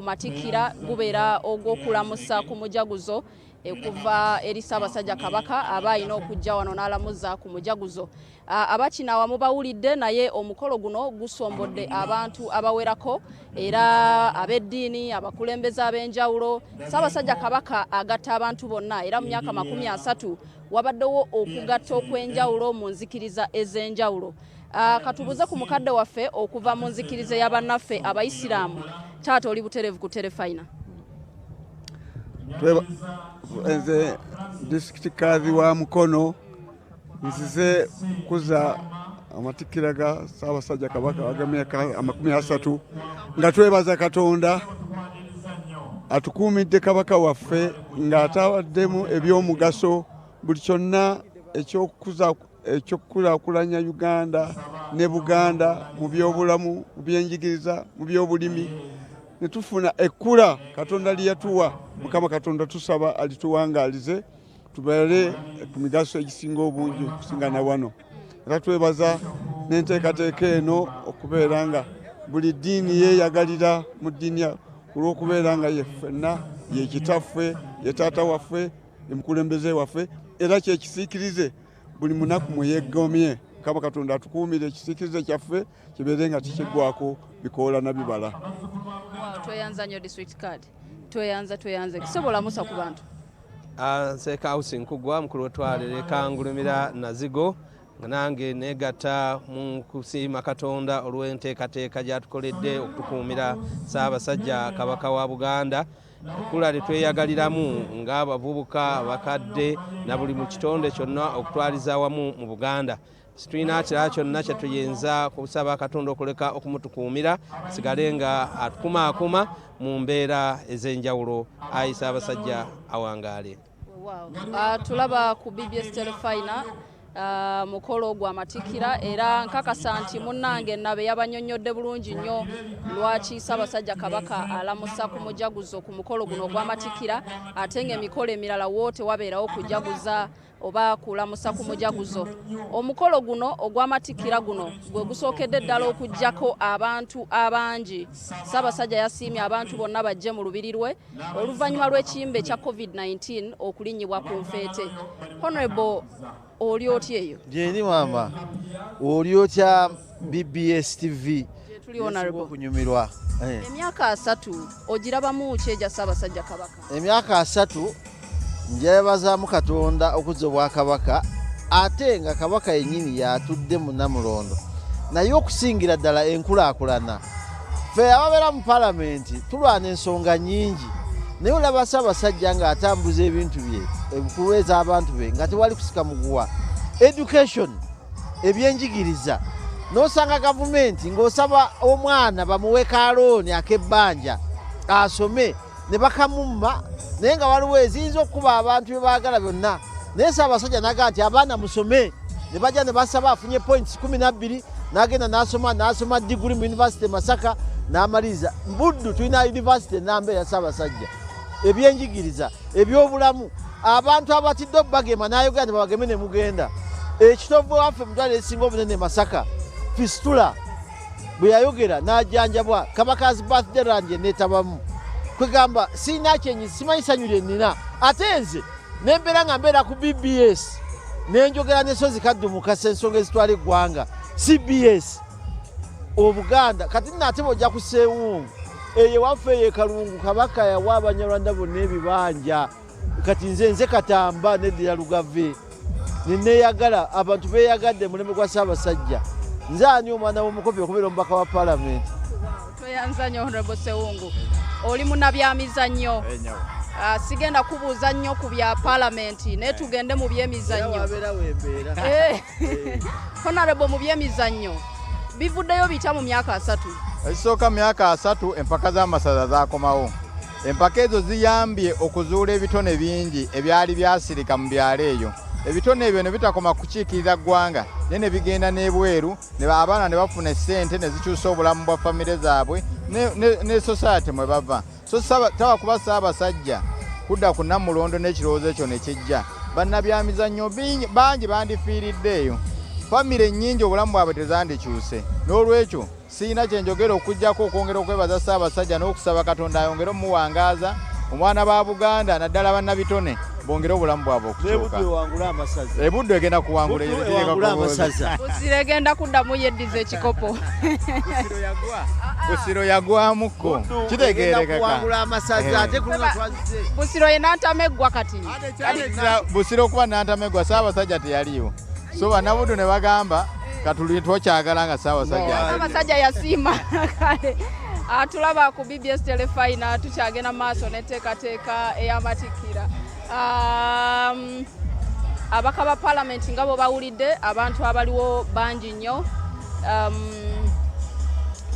ku matikira gubeera ogw'okulamusa ku mujaguzo kuva eri Ssaabasajja Kabaka aba alina okujja wano n'alamuza ku mujaguzo. Abakina awamu bawulidde naye omukolo guno gusombodde abantu abawerako era ab'eddiini, abakulembeze ab'enjawulo. Ssaabasajja Kabaka agatta abantu bonna era mu myaka 30 wabaddewo okugatta okw'enjawulo mu nzikiriza ez'enjawulo. Katubuze ku mukadde waffe okuva mu nzikiriza y'abannaffe Abayisiraamu. Taata oli butereevu ku Terefayina? Nze disitulikiti kaazi wa Mukono nzize kuza amatikira ga Ssaabasajja Kabaka aga myaka 30 nga twebaza Katonda atukuumidde Kabaka waffe ng'atawaddemu eby'omugaso buli kyonna ekyokukulaakulanya Uganda ne Buganda mu by'obulamu, mu byenjigiriza, mu by'obulimi. Ne tufuna ekkula Katonda liyatuwa. Mukama Katonda tusaba alituwangaalize tubeere ku migaso egisinga obungi okusinga na wano. Era twebaza n'enteekateeka eno okubeera nga buli ddiini yeeyagalira mu ddiini olw'okubeera nga ye ffenna ye kitaffe, ye taata waffe, ye mukulembeze waffe, era kyekisiikirize buli munaku mwe yeggomye. Mukama Katonda atukuumire ekisiikirize kyaffe kibeere nga tikiggwako bikoola na bibala. Tweyanza nnyo district card. Tweyanza kisobola musa ku bantu. Nseeka House Nkugwa mukulu w'ettwaliro Kangulumira Nazigo nange neegatta mu kusiima Katonda olw'enteekateeka gy'atukoledde okutukuumira Ssaabasajja Kabaka wa Buganda. Ekkula lyetweyagaliramu ng'abavubuka abakadde na buli mu kitonde kyonna okutwaliza awamu mu Buganda. Situlina kirala kyonna kye tuyenza kusaba Katonda okuleka okumutukuumira sigale nga atukumaakuma mu mbeera ez'enjawulo. Ayi Ssaabasajja awangaale. Tulaba ku BBS Terefayina mukolo gwa matikira era nkakasa nti munnange nabe yabanyonyodde bulungi nnyo lwaki Ssaabasajja Kabaka alamusa ku mujaguzo ku mukolo guno gwa matikira ate ng'emikolo emirala woote wabeerawo kujaguza oba kulamusa ku mujaguzo. Omukolo guno ogw'amatikira guno gwe gusookedde ddala okuggyako abantu abangi. Ssaabasajja yasiimye abantu bonna bajje mu lubiri lwe oluvannyuma lw'ekiyimba ekya COVID-19 okulinnyibwa ku nfeete. Honorable, oli otya eyo? Jendi mama, oli otya BBS TV? Tuli honorable. Kunyumirwa. Emyaka 3 ogirabamu ki egya Ssaabasajja Kabaka? Emyaka 3 njebazaamu Katonda okuzza Obwakabaka ate nga Kabaka yennyini yatudde mu Namulondo. Naye okusingira ddala enkulaakulana. Ffe ababeera mu Palamenti tulwana ensonga nnyingi. Naye olaba Ssaabasajja ng'atambuza ebintu bye ebikuweeza abantu be nga tewali kusika muguwa. Education, ebyenjigiriza. N'osanga gavumenti ng'osaba omwana bamuwe kalooni ak'ebbanja asome ne bakamumma naye nga waliwo eziyinza okuba abantu be baagala byonna. Naye Ssaabasajja n'agamba nti abaana musome. Ne bajja ne basaba afunye points 12 n'agenda n'asoma diguri mu University Masaka n'amaliriza. Buddu tulina University Nambe ya Ssaabasajja. Ebyenjigiriza, ebyobulamu, abantu abatidde obbagema n'ayogera ne babageme ne mugenda. Ekitovu waffe mutwale esinga obunene Masaka Fistula bwe yayogera n'ajjanjabwa Kabaka's birthday ranje neetabamu. Kwegamba sina kyenyi simanyi ssanyu lye nnina ate nze nembeera nga mbeera ku BBS nenjogera n'ensozi kaddumukasa ensonga ezitwala eggwanga CBS Obuganda kati nate bw'ojja ku Ssewungu eyo waffe eyo Kalungu Kabaka yawa Abanyarwanda bonna ebibanja kati nze Katamba neddira Lugave neneeyagala abantu beeyagadde mulembe gwa Ssaabasajja nze ani omwana w'omukopi okubeera omubaka wa Palamenti. Tweyanza nnyo Honorable Ssewungu. Oli munnabyamizannyo. Sigenda kubuuza nnyo ku bya Palamenti naye tugende mu byemizannyo. Honorable, mu byemizannyo bivuddeyo bitya mu myaka 3? Ekisooka myaka 3 empaka z'amasaza zaakomawo. Empaka ezo ziyambye okuzuula ebitone bingi ebyali byasirika mu byalo eyo. Ebitone ebyo ne bitakoma kukiikirira ggwanga naye ne bigenda n'ebweru abaana ne bafuna essente ne zikyusa obulamu bwa famire zaabwe ne society mwe bava. So tawa kuba Ssaabasajja kudda ku Namulondo n'ekirowoozo ekyo ne kijja. Bannabyamizannyo bangi bandifiiriddeeyo. Famire nnyingi obulamu bwabwe tezandikyuse. N'olwekyo siina kye njogera okuggyako okwongera okwebaza Ssaabasajja n'okusaba Katonda ayongere omuwangaaza omwana ba Buganda naddala bannabitone bongere obulamu bwabwe okukyuka. Ebuddu egenda kuwangula Busiro egenda kuddamu yeddiza ekikopo. Busiro yagwamuko kitegeerekeka. Busiro ye Nantameggwa kati. Busiro kuba Nantameggwa Ssaabasajja teyaliiwo. So bannabuddu ne bagamba katuli twokyagala nga Ssaabasajja yasiima kale. Tulaba ku BBS Terefayina tukyagenda maaso n'enteekateeka ey'amatikkira. Abaka ba Palamenti nga bo bawulidde abantu abaliwo bangi nnyo.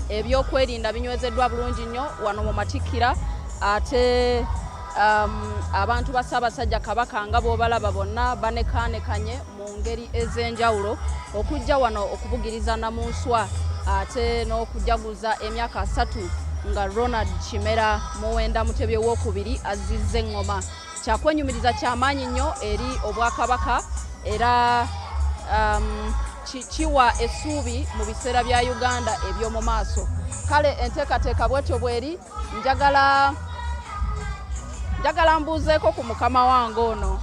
Ebyokwerinda binywezeddwa bulungi nnyo wano mu matikkira ate abantu ba Ssaabasajja Kabaka nga b'obalaba bonna banekaanekanye mu ngeri ez'enjawulo okujja wano okubugiriza Namunswa ate n'okujaguza emyaka 3 nga Ronald Kimera Muwenda Mutebi II azizza engoma. Kyakwenyumiriza kyamaanyi nnyo eri Obwakabaka era kiwa essuubi mu biseera bya Uganda eby'omu maaso. Kale enteekateeka bwetyo bweri njagala mbuuzeeko ku mukama wange ono.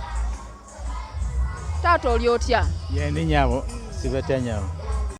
Taata oli otya? Ye ndi nyabo, sibetya nyabo.